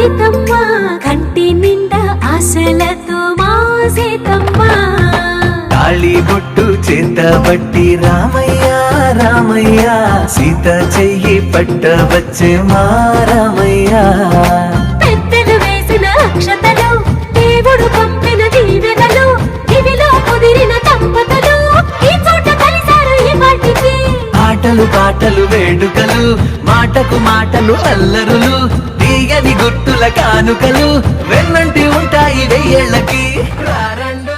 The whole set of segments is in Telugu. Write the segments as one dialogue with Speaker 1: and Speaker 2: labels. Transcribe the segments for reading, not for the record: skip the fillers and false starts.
Speaker 1: సీతమ్మ కంటి నిండా ఆశలతో మా సీతమ్మ
Speaker 2: తాళి బొట్టు చేతబట్టి రామయ్య రామయ్య సీత చెయ్యి పట్టవచ్చే మా రామయ్య
Speaker 1: పెద్దలు వేసిన అక్షతలు దేవుడు పంపిన దీవెనలు ఇవిలో కుదిరిన దంపతులు ఈ చోట కలిసారు ఈ పాటికి
Speaker 2: ఆటలు పాటలు వేడుకలు మాటకు మాటలు అల్లరులు తీయని గుర్తుల కానుకలు వెన్నంటి ఉంటాయి వెయ్యేళ్ళకి రారండో.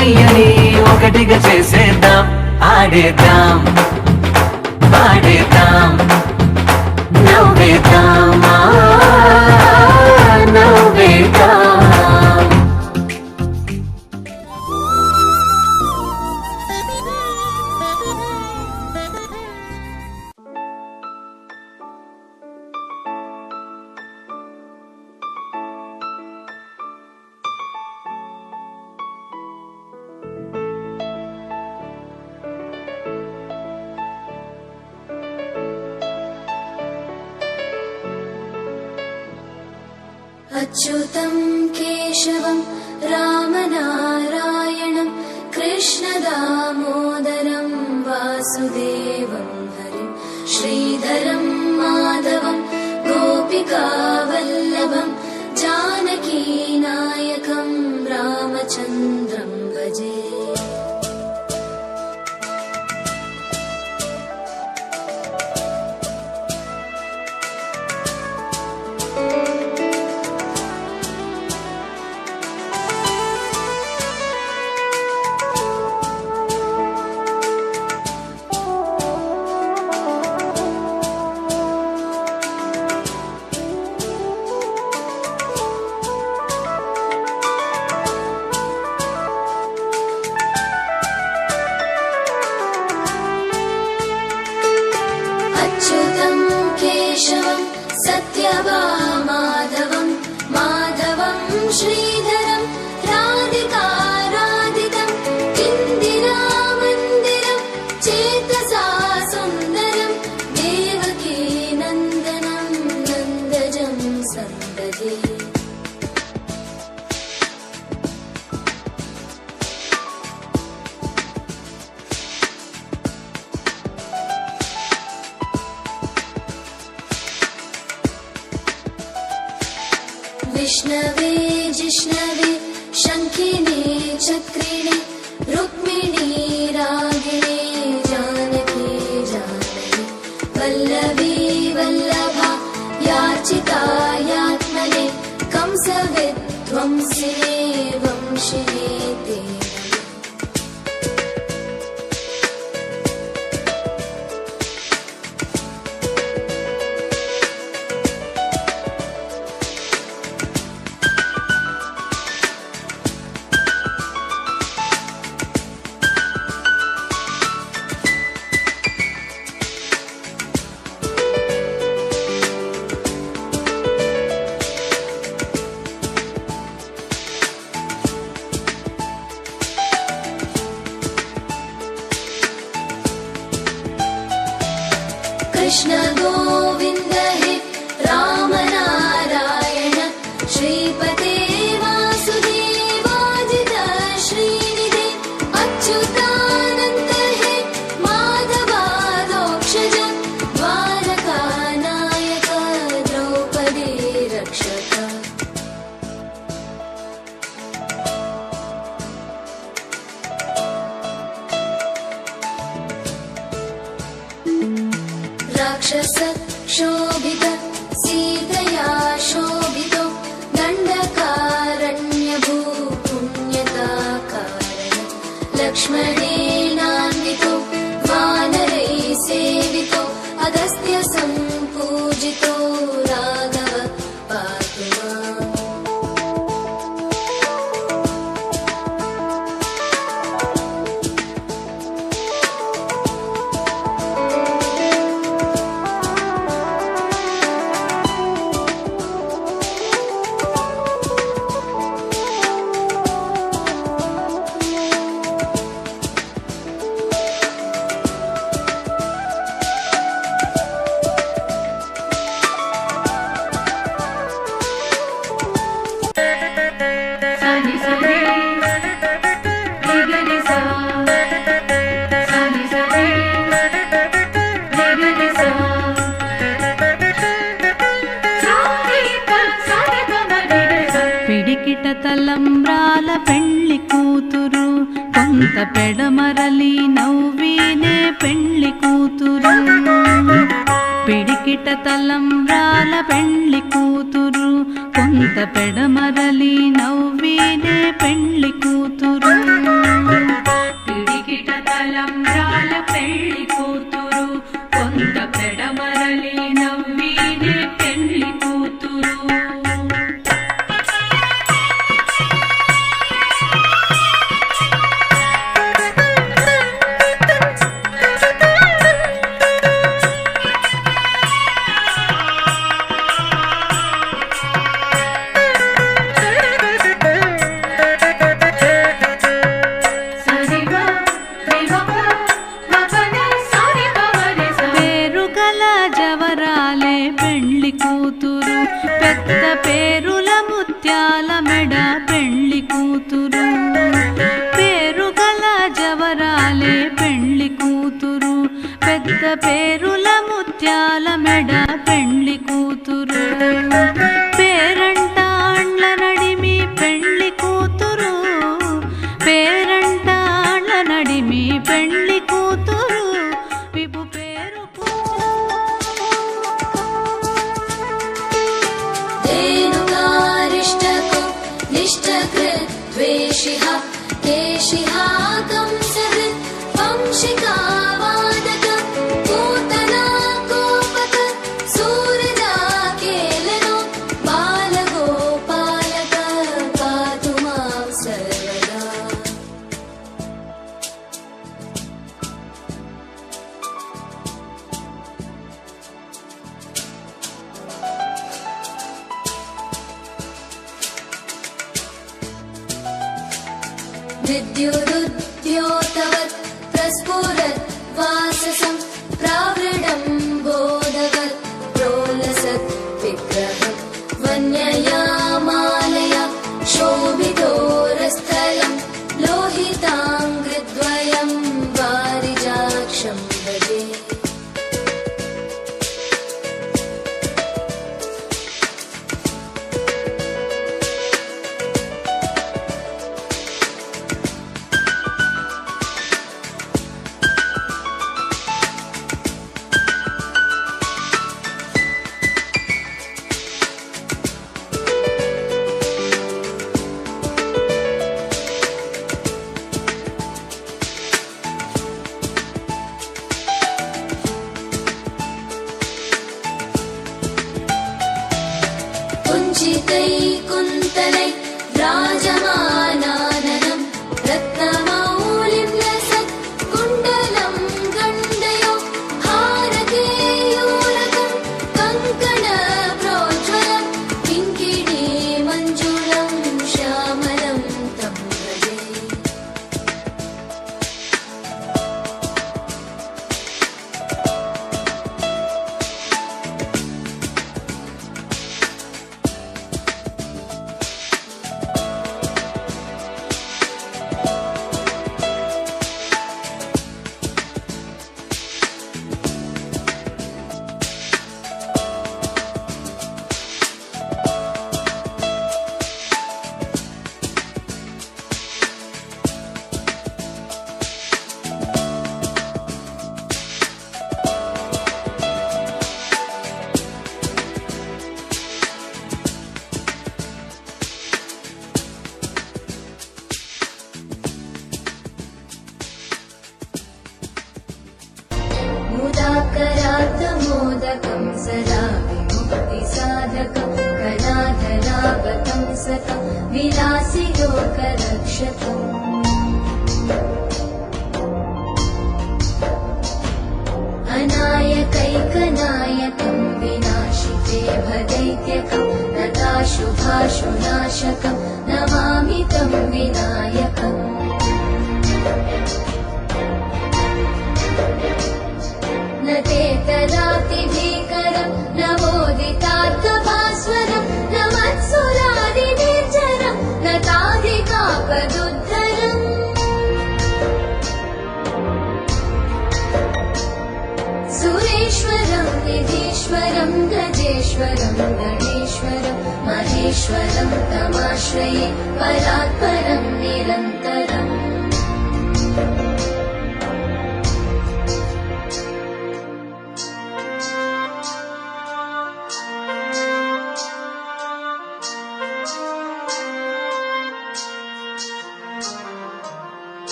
Speaker 2: ఏమయ్యని ఒకటిగా చేసేద్దాం, ఆడేద్దాం పాడేద్దాం నవ్వేద్దాం నవ్వేద్దాం.
Speaker 1: अच्युतं केशवं रामनारायणं कृष्णदामोदरं वासुदेवं हरिं श्रीधरं माधवं गोपिकावल्लभं जानकीनायकं रामचन्द्रं भजे. अच्युतं केशवं सत्यभामाधवं माधवं श्रीधरं राधिकाराधितं इन्दिरामन्दिरं चेतसा सुन्दरं देवकी नन्दनं नन्दजं सन्ददे. विष्णवे जिष्णवे शङ्खिने चक्रिणे रुक्मिणी रागिणे जानकी जानकी वल्लभी वल्लभा याचिता यात्मने कंसविध्वंसिने वंशिने ते नमः. कृष्ण गोविन्द हे राम नारायण श्रीपते वासुदेवाजित श्रीनिधे अच्युतानन्द हे माधवादोक्षज द्वारकानायक द्रौपदी रक्षक. राक्षस क्षोभित सीतया शोभितो दण्डकारण्यभू पुण्यता कारण लक्ष्मणेनान्वितो वानरैः सेवितो अगस्त्य सम्पूजितो राघव पातु माम्.
Speaker 3: పిడికిట తలంబ్రాల పెళ్లి కూతురు కొంత పెడమరలి నవ్వినే పెళ్లి కూతురు. పిడికిట తలంబ్రాల పెళ్లి కూతురు కొంత పెడమరలి నవ్వినే పెళ్లి కూతురు. మెడ పెండ్లి కూతురు పేరుగల జవరాలే పెండ్లి కూతురు పెద్ద పేరుల ముత్యాల మెడ పెండ్లి కూతురు పేరంటాండ్ల నడిమి పెండ్లి కూతురు పేరంటాండ్ల నడిమి పెండ్లి కూతురు విపు పేరు
Speaker 1: ధేనుకారిష్టకో నిష్టకృత్ ద్వేషిః కేशिः कंसहृत् वंशिका वादक पूतना कोपक सूरदा केलनो बालगोपालक पातु मां सर्वदा विद्युदुद्योतवत् प्रस्फुरत् वाससं प्रावृढं बोधवत् प्रोलसत् विग्रहं वन्यया मालया शोभितोरस्थलं लोहिताङ्घ्रिद्वयं वारिजाक्षं भजे कुञ्चितैकुन्तलै व्राजमानाननं रत्नमौलिं लसत् कुण्डलं गण्डयो हारकेयूरकं कङ्कणप्रोज्ज्वलं किङ्किणी मञ्जुलं श्यामलं तं भजे मुदाकरात्मोदकं सदा विमुक्तिसाधकं कलाधरागतं सतं विलासिलोकरक्षकम् अनायकैकनायकं विनाशिते भदैत्यकं नताशुभाशुनाशकं नमामि तं विनायकम् न ते तरातिभीकरं नवोदितार्थभास्वरं न मत्सुरादिनिर्जरं न ताधिकापदुद्धरम् सुरेश्वरं निधीश्वरं गजेश्वरं गणेश्वरं महेश्वरं तमाश्रये परात्परं निरन्तरम्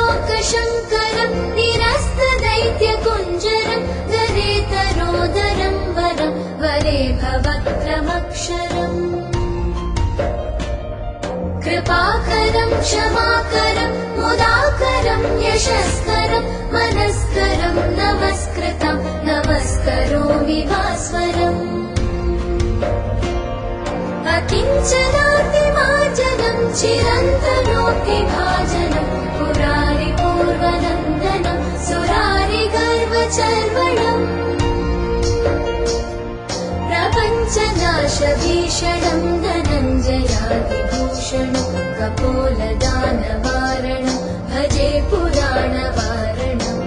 Speaker 1: समस्तलोकशङ्करं निरस्तदैत्यकुञ्जरं गदेतरोदरं वरं वरे भवक्रमक्षरम् कृपाकरं क्षमाकरं मुदाकरं यशस्करं मनस्करं नमस्कृतं नमस्करोमि भास्वरम् अकिञ्चनातिमार्जनं चिरन्तनोऽतिभाजनं पुरारिपूर्वनं चर्वणम् प्रपञ्चनाशभीषणं धनञ्जयादिभूषणं कपोलदानवारणं भजे पुराणवारणम्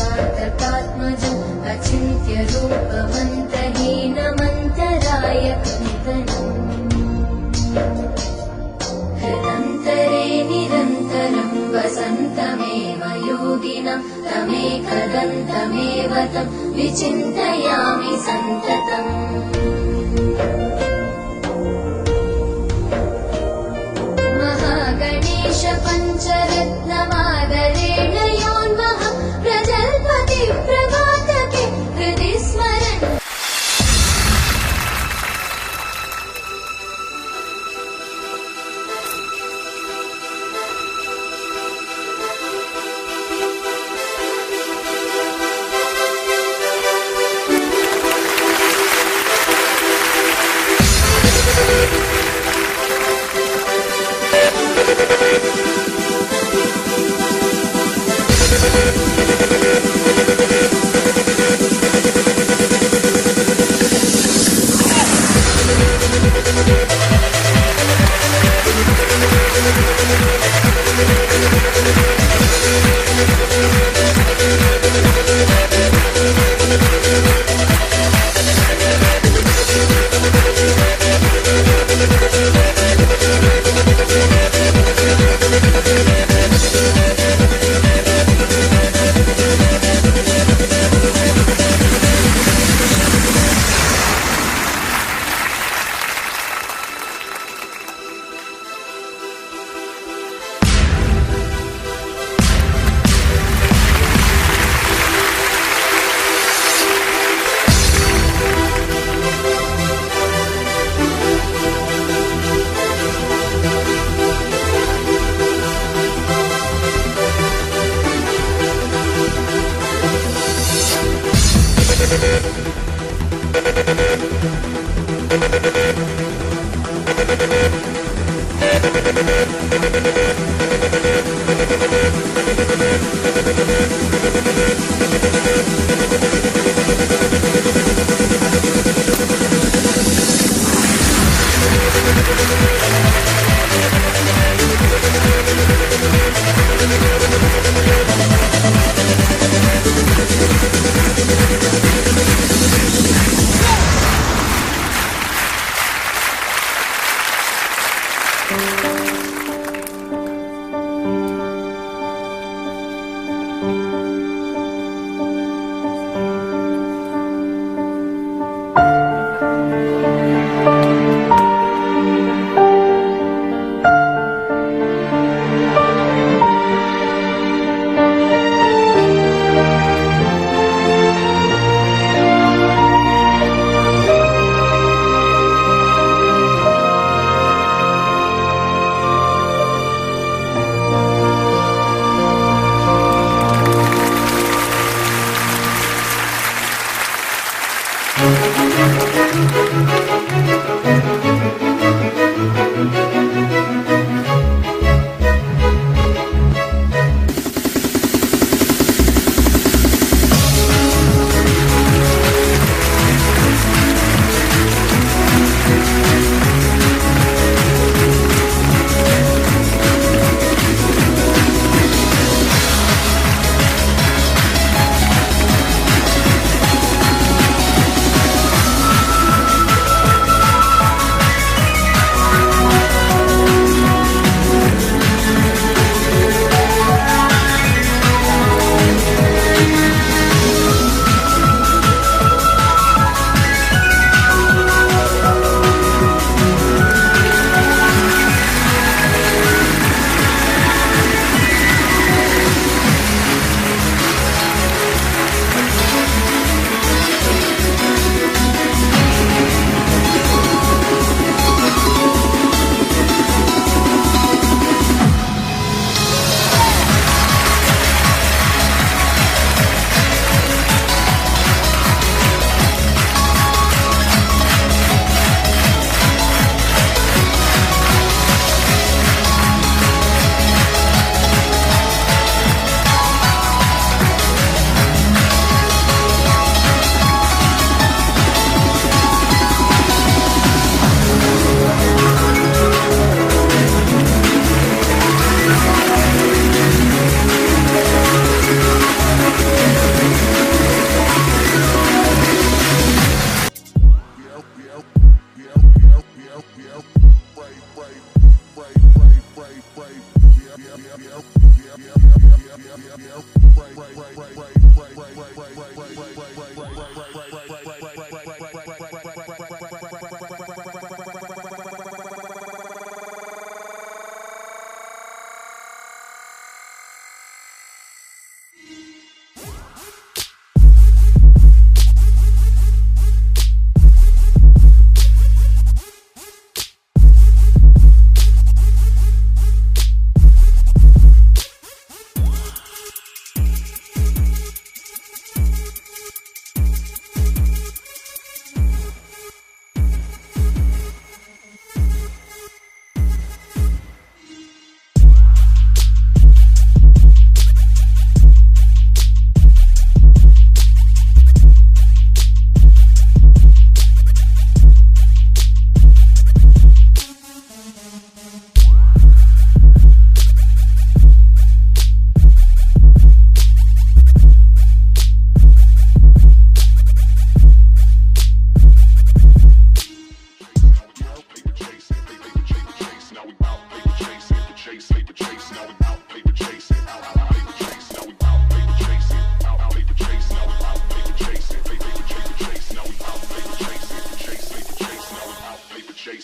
Speaker 1: नितान्तकान्तदन्तकान्तिमन्तकान्तकात्मजम् अचिन्त्यरूपमन्तहीनमन्तरायकन्दनम् हृदन्तरे निरन्तरं वसन्तमेव योगिनं तमेकदन्तमेव तं विचिन्तयामि सन्ततम् महागणेश पञ्चरत्नमादरेण योन्महं प्रजल्पति प्रभातके हृदि स्मरन्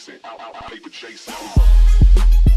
Speaker 4: chasing. Paper chasing.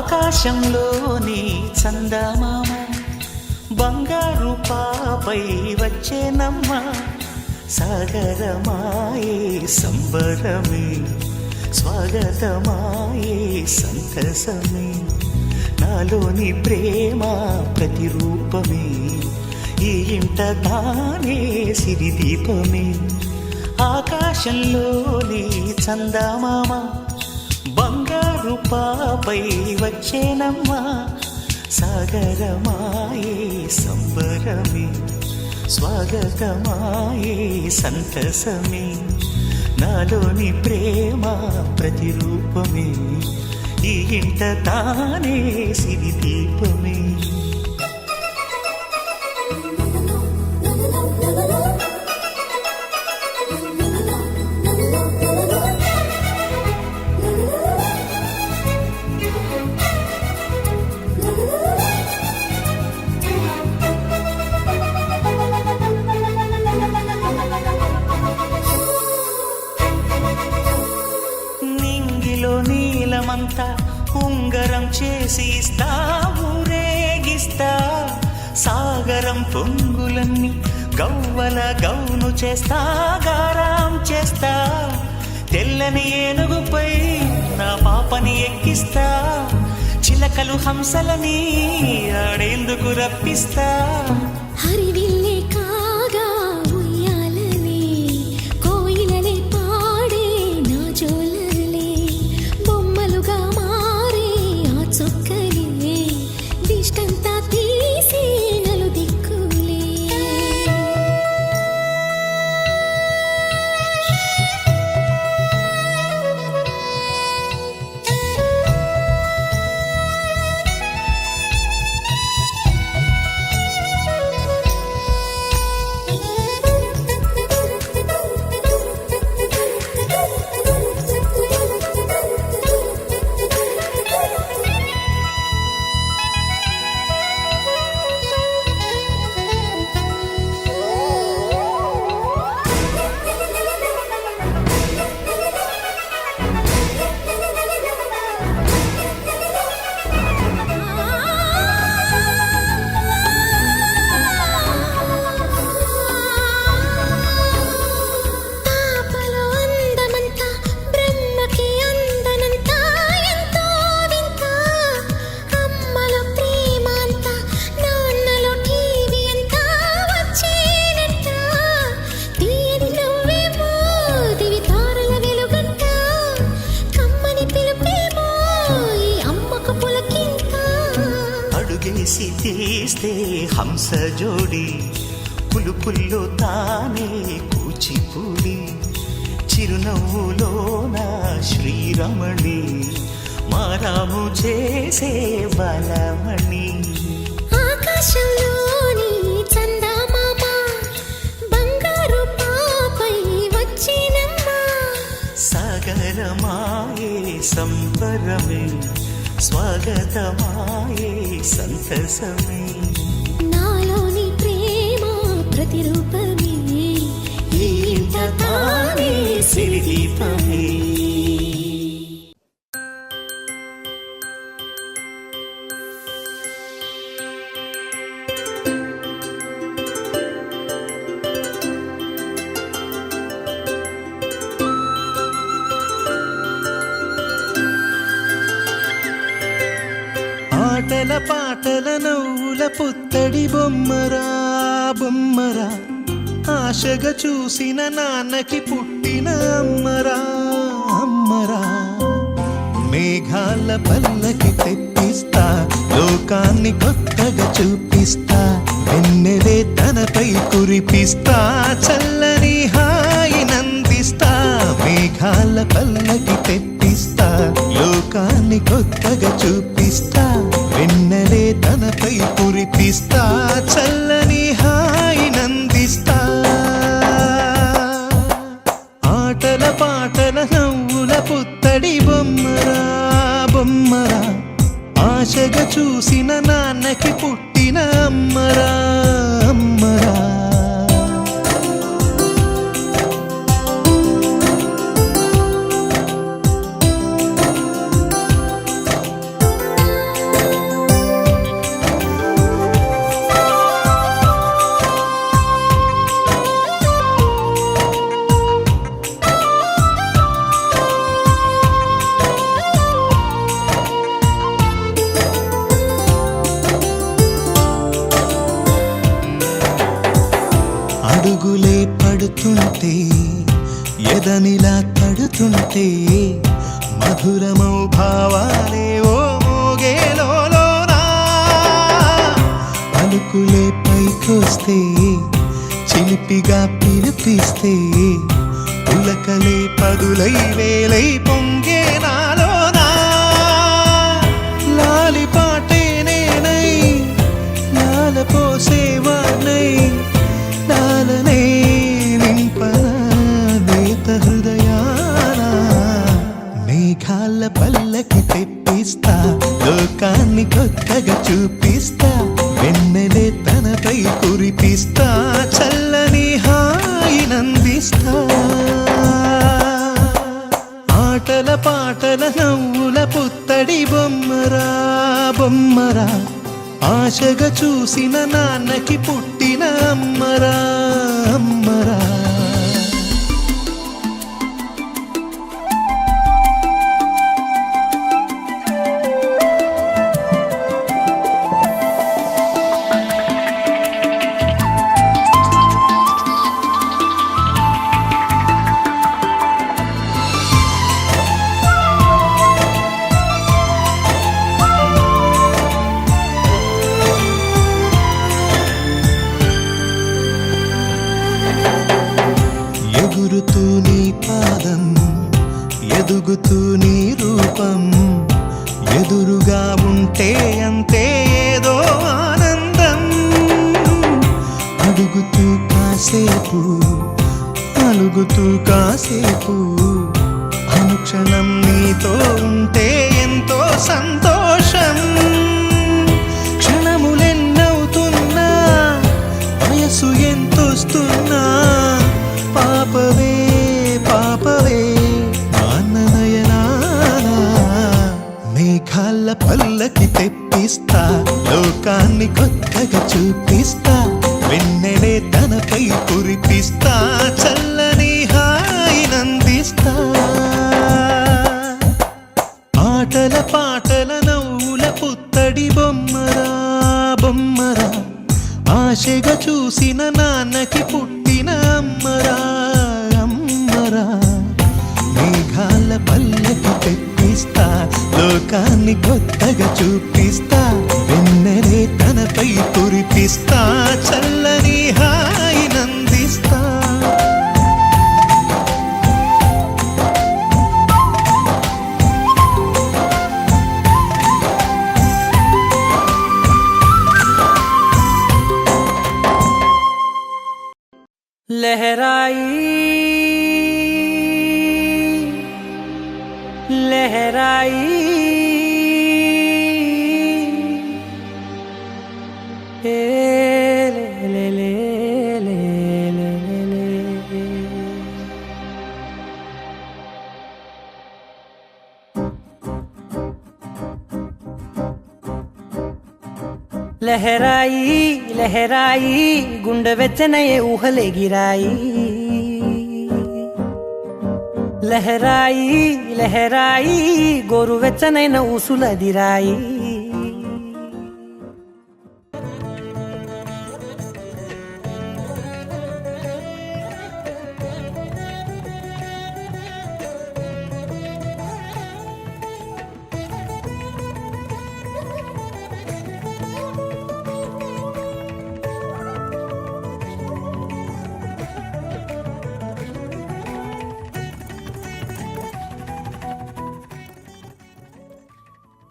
Speaker 5: ఆకాశంలోని చందమామ బంగారు పాపై వచ్చేనమ్మ సాగరమాయే సంబరమే స్వాగతమాయే సంతసమే నాలోని ప్రేమ ప్రతిరూపమే ఈ ఇంట తానే సిరిదీపమే ఆకాశంలోని చందమామ బంగారు పాపై వచ్చేనమ్మా సాగరమాయే సంబరమే స్వాగతమాయే సంతసమే నాలోని ప్రేమ ప్రతిరూపమే ఈ ఇంట తానే సిరిదీపమే నీలమంతా ఉంగరం చేసి ఇస్తా ఊరేగిస్తా సాగరం పొంగులన్నీ గవ్వల గౌను చేస్తా గారాం చేస్తా తెల్లని ఏనుగుపై నా పాపని ఎక్కిస్తా చిలకలు హంసలని ఆడేందుకు రప్పిస్తా
Speaker 1: హరివిల్లే కాగా ఉయ్యాలలే కోయిలలే పాడే నా జోలలే బొమ్మలుగా మారే ఆ చొక్కలే దిష్టంతా తీసి నలు దిక్కులే
Speaker 5: అడుగేసి తీస్తే హంస జోడి పులుపుల్లో తానే కూచిపూడి చిరునవ్వులోన శ్రీరమణి మారాము చేసే బలమణి
Speaker 1: ఆకాశంలోని చందమామ బంగారు పాపై వచ్చినమ్మా
Speaker 5: సంబరమాయే సంబరమే స్వాగతమాయే సంతసమే
Speaker 1: నాలోని ప్రేమ ప్రతిరూపమే
Speaker 5: ఈ ఇంట తానే సిరిదీపమే ఆటల పాటల నవ్వుల పుత్తడి బొమ్మరా బొమ్మరా ఆశగా చూసిన నాన్నకి పుట్టిన అమ్మరా అమ్మరా మేఘాల పల్లకి తెప్పిస్తా లోకాన్ని కొత్తగా చూపిస్తా వెన్నెలే తనపై కురిపిస్తా చల్లని హాయి నందిస్తా మేఘాల పల్లకి తెప్పిస్తా లోకాన్ని కొత్తగా చూపిస్తా వెన్నెలే తనపై కురిపిస్తా చల్లని హాయి నందిస్తా ఆటల పాటల నవ్వుల పుత్తడి బొమ్మరా బొమ్మరా ఆశగా చూసిన నాన్నకి పుట్టిన అమ్మరా అమ్మరా అడుగులే పడుతుంటే ఎదనిలా తడుతుంటే మధురమౌ భావాలే ఓ మోగేలోనా పలుకులే పైకొస్తే చిలిపిగా పిలిపిస్తే పులకలే పదులై వేలై పొంగే నాలోనా లాలి పాటే నేనై లాల పోసేవాణ్ణై లాలనే నింపన నేత హృదయాన మేఘాల పల్లకి తెప్పిస్తా లోకాన్ని కొత్తగా చూపిస్తా వెన్నెలే తనపై కురిపిస్తా చల్లని హాయి నందిస్తా ఆటల పాటల నవ్వుల పుత్తడి బొమ్మరా బొమ్మరా ఆశగా చూసిన నాన్నకి పుట్టిన అమ్మరా అమ్మరా ఎగురుతూ నీ పాదం ఎదుగుతూ నీ రూపం ఎదురుగా ఉంటే అంతే ఏదో ఆనందం అడుగుతూ కాసేపు అలుగుతూ కాసేపు అనుక్షణం నీతో ఉంటే ఎంతో సంతోషం క్షణములెన్నవుతున్నా వయసు ఎంతొస్తున్నా పాపవే పాపవే నాన్ననయనానా మేఘాల పల్లకి తెప్పిస్తా లోకాన్ని కొత్తగా చూపిస్తా వెన్నెలే తనపై కురిపిస్తా చల్లని హాయి నందిస్తా ఆటల పాటల నవ్వుల పుత్తడి బొమ్మరా బొమ్మరా ఆశగా చూసిన నాన్నకి పుట్టిన అమ్మరా అమ్మరా మేఘాల పల్లకి తెప్పిస్తా లోకాన్ని కొత్తగా చూపిస్తా వెన్నెలే తనపై కురిపిస్తా చల్లని హాయి నందిస్తా
Speaker 4: लहराई लहराई ले ले ले ले ले ले लहराई लहराई गुंड विच नए उहले गिराई लहराई लहराई गोरु विच नए न उसूल दिराई